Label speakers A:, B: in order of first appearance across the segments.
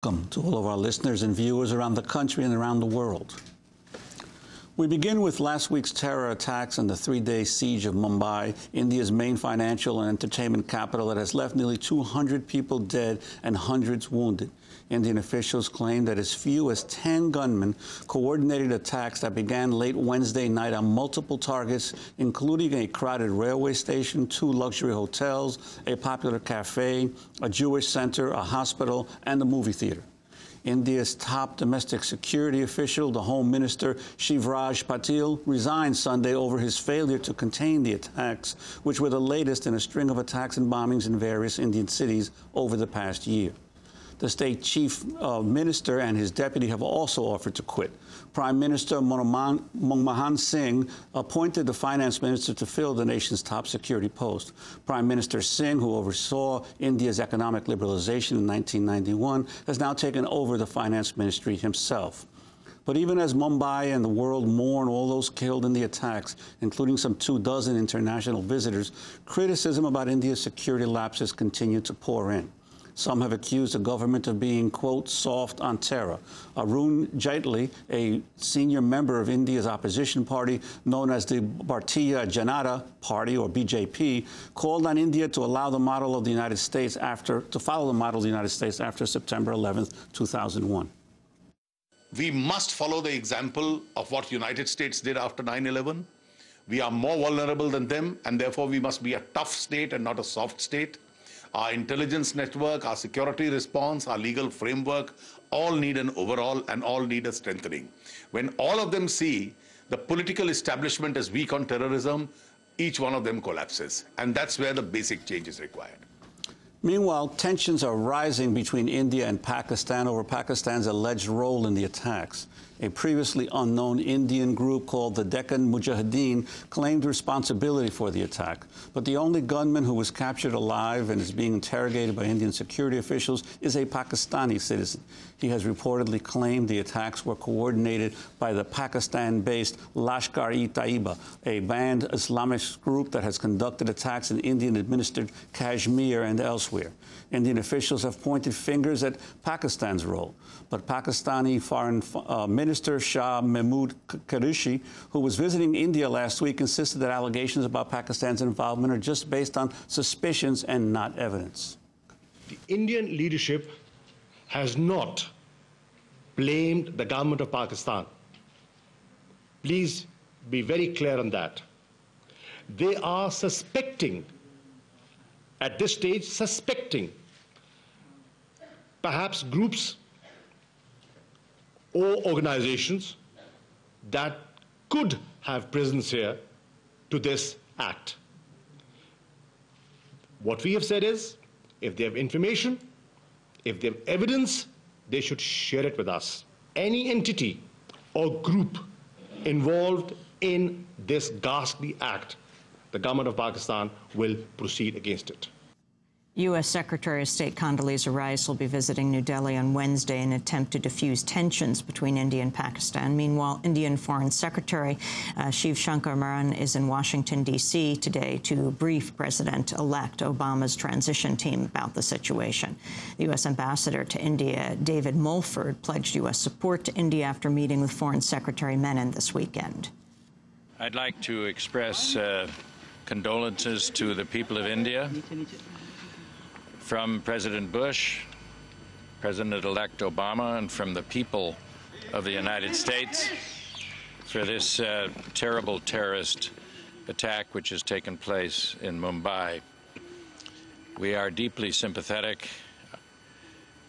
A: welcome to all of our listeners and viewers around the country and around the world. We begin with last week's terror attacks and the three-day siege of Mumbai, India's main financial and entertainment capital, that has left nearly 200 people dead and hundreds wounded. Indian officials claim that as few as 10 gunmen coordinated attacks that began late Wednesday night on multiple targets, including a crowded railway station, 2 luxury hotels, a popular cafe, a Jewish center, a hospital, and a movie theater. India's top domestic security official, the Home Minister Shivraj Patil, resigned Sunday over his failure to contain the attacks, which were the latest in a string of attacks and bombings in various Indian cities over the past year. The state chief minister and his deputy have also offered to quit. Prime Minister Manmohan Singh appointed the finance minister to fill the nation's top security post. Prime Minister Singh, who oversaw India's economic liberalization in 1991, has now taken over the finance ministry himself. But even as Mumbai and the world mourn all those killed in the attacks, including some 24 international visitors, criticism about India's security lapses continue to pour in. Some have accused the government of being, quote, soft on terror. Arun Jaitley, a senior member of India's opposition party known as the Bharatiya Janata Party, or BJP, called on India to allow the model of the United States follow the model of the United States after September 11th, 2001.
B: We must follow the example of what the United States did after 9/11. We are more vulnerable than them, and therefore we must be a tough state and not a soft state. Our intelligence network, our security response, our legal framework all need an overhaul and all need a strengthening. When all of them see the political establishment as weak on terrorism, each one of them collapses. And that's where the basic change is required.
A: Meanwhile, tensions are rising between India and Pakistan over Pakistan's alleged role in the attacks. A previously unknown Indian group called the Deccan Mujahideen claimed responsibility for the attack. But the only gunman who was captured alive and is being interrogated by Indian security officials is a Pakistani citizen. He has reportedly claimed the attacks were coordinated by the Pakistan-based Lashkar-e-Taiba, a banned Islamist group that has conducted attacks in Indian-administered Kashmir and elsewhere. Indian officials have pointed fingers at Pakistan's role. But Pakistani Foreign Minister Shah Mahmood Qureshi, who was visiting India last week, insisted that allegations about Pakistan's involvement are just based on suspicions and not evidence.
C: The Indian leadership has not blamed the government of Pakistan. Please be very clear on that. They are suspecting, at this stage, perhaps groups or organizations that could have presence here to this act. What we have said is, if they have information, if they have evidence, they should share it with us. Any entity or group involved in this ghastly act, the government of Pakistan will proceed against it.
D: U.S. Secretary of State Condoleezza Rice will be visiting New Delhi on Wednesday in an attempt to diffuse tensions between India and Pakistan. Meanwhile, Indian Foreign Secretary Shiv Shankar Maran is in Washington, D.C. today to brief President-elect Obama's transition team about the situation. The U.S. Ambassador to India, David Mulford, pledged U.S. support to India after meeting with Foreign Secretary Menon this weekend.
E: I'd like to express condolences to the people of India from President Bush, President-elect Obama, and from the people of the United States for this terrible terrorist attack which has taken place in Mumbai. We are deeply sympathetic.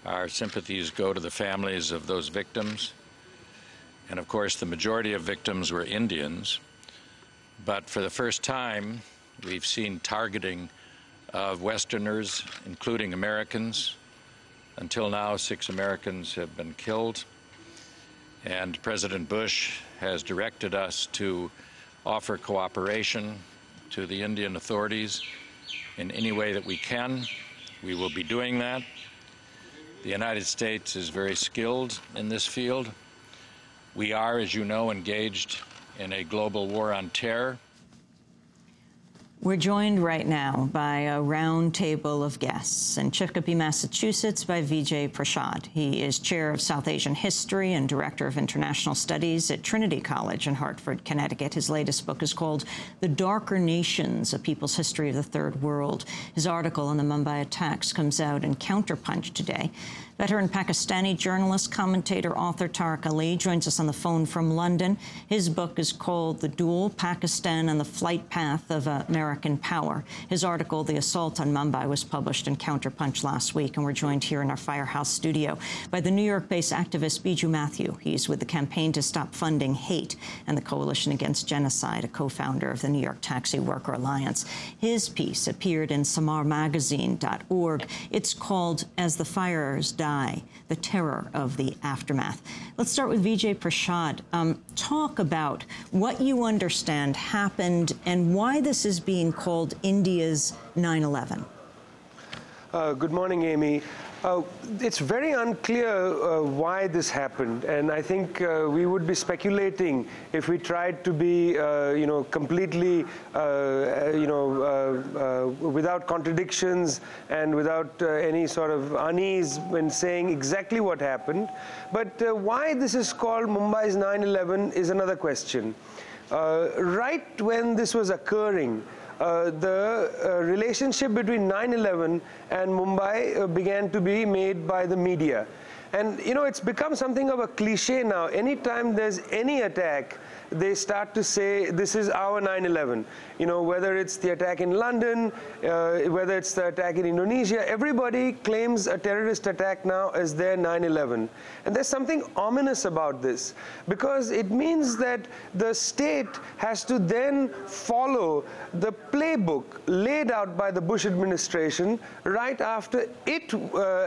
E: Our sympathies go to the families of those victims. And of course, the majority of victims were Indians. But for the first time, we've seen targeting of Westerners, including Americans. Until now, 6 Americans have been killed. And President Bush has directed us to offer cooperation to the Indian authorities in any way that we can. We will be doing that. The United States is very skilled in this field. We are, as you know, engaged in a global war on terror.
D: We're joined right now by a roundtable of guests. In Chicopee, Massachusetts, by Vijay Prashad. He is chair of South Asian History and director of international studies at Trinity College in Hartford, Connecticut. His latest book is called The Darker Nations, A People's History of the Third World. His article on the Mumbai attacks comes out in Counterpunch today. Veteran Pakistani journalist, commentator, author Tariq Ali joins us on the phone from London. His book is called The Duel, Pakistan and the Flight Path of American Power. His article, The Assault on Mumbai, was published in Counterpunch last week, and we're joined here in our Firehouse studio by the New York-based activist Biju Mathew. He's with the Campaign to Stop Funding Hate and the Coalition Against Genocide, a co-founder of the New York Taxi Worker Alliance. His piece appeared in samarmagazine.org. It's called As the Fires Die, the Terror of the Aftermath. Let's start with Vijay Prashad. Talk about what you understand happened and why this is being called India's 9/11.
F: Good morning, Amy. It's very unclear why this happened, and I think we would be speculating if we tried to be, completely, without contradictions and without any sort of unease when saying exactly what happened. But why this is called Mumbai's 9/11 is another question. Right when this was occurring, the relationship between 9/11 and Mumbai began to be made by the media. And, it's become something of a cliche now. Anytime there's any attack, they start to say, this is our 9/11. Whether it's the attack in London, whether it's the attack in Indonesia, everybody claims a terrorist attack now as their 9/11. And there's something ominous about this, because it means that the state has to then follow the playbook laid out by the Bush administration right after it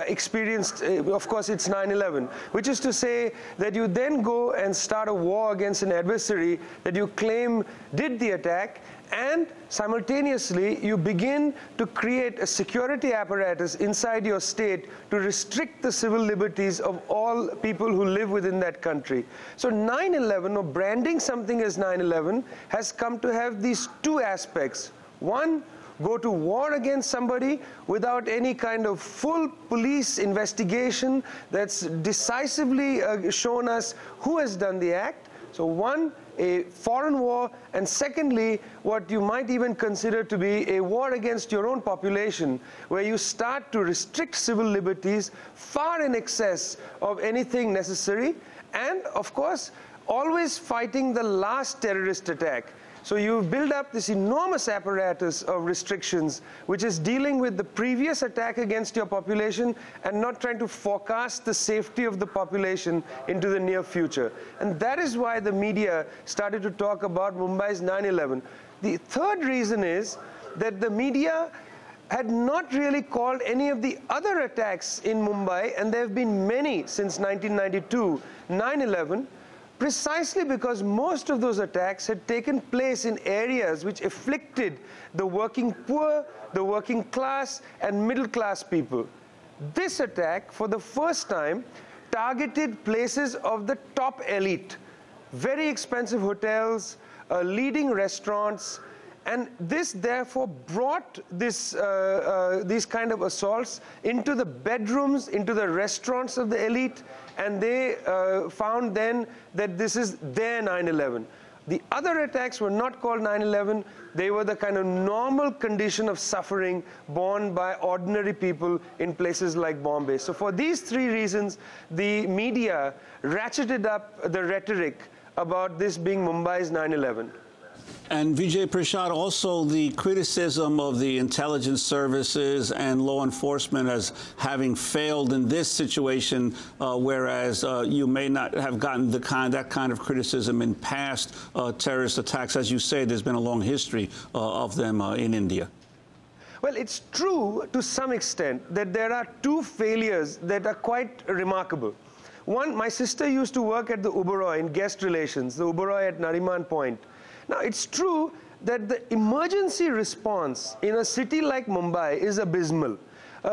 F: experienced, of course, its 9/11, which is to say that you then go and start a war against an adversary that you claim did the attack, and simultaneously you begin to create a security apparatus inside your state to restrict the civil liberties of all people who live within that country. So 9/11, or branding something as 9/11, has come to have these two aspects. One, go to war against somebody without any kind of full police investigation that's decisively shown us who has done the act. So one, a foreign war, and secondly, what you might even consider to be a war against your own population, where you start to restrict civil liberties far in excess of anything necessary, and of course, always fighting the last terrorist attack. So you build up this enormous apparatus of restrictions, which is dealing with the previous attack against your population and not trying to forecast the safety of the population into the near future. And that is why the media started to talk about Mumbai's 9/11. The third reason is that the media had not really called any of the other attacks in Mumbai, and there have been many since 1992, 9/11, precisely because most of those attacks had taken place in areas which afflicted the working poor, the working class, and middle class people. This attack, for the first time, targeted places of the top elite, very expensive hotels, leading restaurants, and this therefore brought these kind of assaults into the bedrooms, into the restaurants of the elite, and they found then that this is their 9/11. The other attacks were not called 9/11. They were the kind of normal condition of suffering borne by ordinary people in places like Bombay. So for these three reasons, the media ratcheted up the rhetoric about this being Mumbai's 9/11.
A: And Vijay Prashad, also the criticism of the intelligence services and law enforcement as having failed in this situation, whereas you may not have gotten that kind of criticism in past terrorist attacks. As you say, there's been a long history of them in India.
F: Well, it's true to some extent that there are two failures that are quite remarkable. One, my sister used to work at the Oberoi in guest relations, the Oberoi at Nariman Point. Now, it's true that the emergency response in a city like Mumbai is abysmal.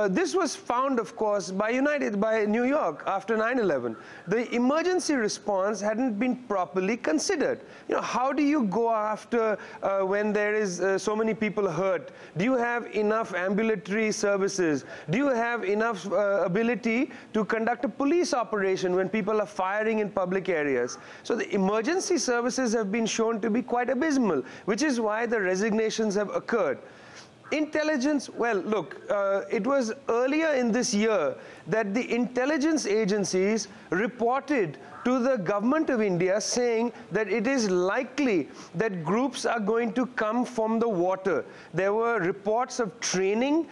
F: This was found, of course, by New York after 9/11. The emergency response hadn't been properly considered. You know, how do you go after when there is so many people hurt? Do you have enough ambulatory services? Do you have enough ability to conduct a police operation when people are firing in public areas? So the emergency services have been shown to be quite abysmal, which is why the resignations have occurred. Intelligence, well, look, it was earlier in this year that the intelligence agencies reported to the government of India saying that it is likely that groups are going to come from the water. There were reports of training